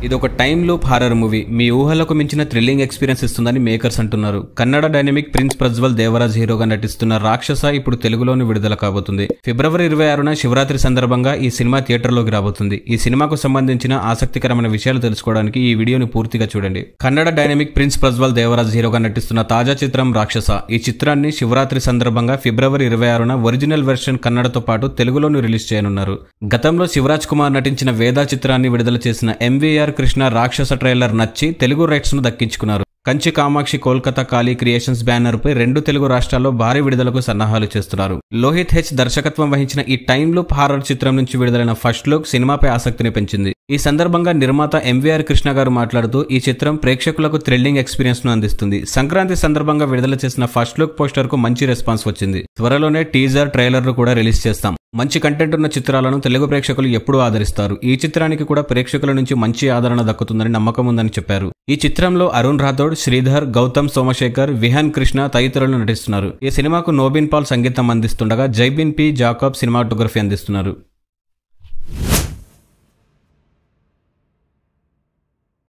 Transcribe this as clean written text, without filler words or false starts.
ఇది ఒక time loop horror movie. మీ ఊహలకు మించిన థ్రిల్లింగ్ ఎక్స్పీరియన్స్ ఇస్తుందని మేకర్స్ అంటున్నారు. కన్నడ డైనమిక్ ప్రిన్స్ ప్రజ్వల్ దేవరాజ్ హీరోగా నటిస్తున్న రాక్షస ఇప్పుడు తెలుగులోని విడుదల కాబోతుంది. ఫిబ్రవరి 26న శివరాత్రి సందర్భంగా ఈ సినిమా థియేటర్లోకి రాబోతుంది. ఈ సినిమాకు సంబంధించిన ఆసక్తికరమైన విషయాలు తెలుసుకోవడానికి ఈ వీడియోని పూర్తిగా చూడండి. కన్నడ డైనమిక్ ప్రిన్స్ ప్రజ్వల్ దేవరాజ్ హీరోగా నటిస్తున్న తాజా చిత్రం రాక్షస. ఈ చిత్రాన్ని శివరాత్రి సందర్భంగా ఫిబ్రవరి 26న ఒరిజినల్ వెర్షన్ కన్నడతో పాటు తెలుగులోనూ రిలీజ్ చేయనున్నారు. గతంలో శివరాజ్ కుమార్ నటించిన వేదా చిత్రాన్ని విడుదల చేసిన ఎంవీఆర్ కృష్ణ రాక్షస ట్రైలర్ నచ్చి తెలుగు రైట్స్ ను దక్కించుకున్నారు. కంచి కామాక్షి కోల్కతా కాళీ క్రియేషన్స్ బ్యానర్ పై 2 తెలుగు రాష్ట్రాల్లో భారీ విడుదలకు సన్నాహాలు చేస్తున్నారు. లోహిత్ హెచ్ దర్శకత్వం వహించిన ఈ టైమ్ లూప్ హారర్ చిత్రం నుంచి విడుదలైన ఫస్ట్ లుక్ సినిమాపై ఆసక్తిని పెంచింది. ఈ సందర్భంగా నిర్మాత ఎంవీఆర్ కృష్ణ గారు మాట్లాడుతూ ఈ చిత్రం ప్రేక్షకులకు థ్రిల్లింగ్ ఎక్స్పీరియన్స్ ను అందిస్తుంది. సంక్రాంతి సందర్భంగా విడుదల చేసిన ఫస్ట్ లుక్ పోస్టర్ కు మంచి రెస్పాన్స్ వచ్చింది. త్వరలోనే టీజర్ ట్రైలర్ ను కూడా రిలీజ్ చేస్తాం. మంచి కంటెంట్ ఉన్న చిత్రాలను తెలుగు ప్రేక్షకులు ఎప్పుడూ ఆదరిస్తారు. ఈ చిత్రానికి కూడా ప్రేక్షకుల నుంచి మంచి ఆదరణ దక్కుతుందని నమ్మకం ఉందని చెప్పారు. ఈ చిత్రంలో అరుణ్ రాథోడ్, శ్రీధర్, గౌతమ్ సోమశేఖర్, విహాన్ కృష్ణ తదితరులు నటిస్తున్నారు. ఈ సినిమాకు నోబిన్ పాల్ సంగీతం అందిస్తుండగా జైబిన్ పి జాకబ్ సినిమాటోగ్రఫీ అందిస్తున్నారు.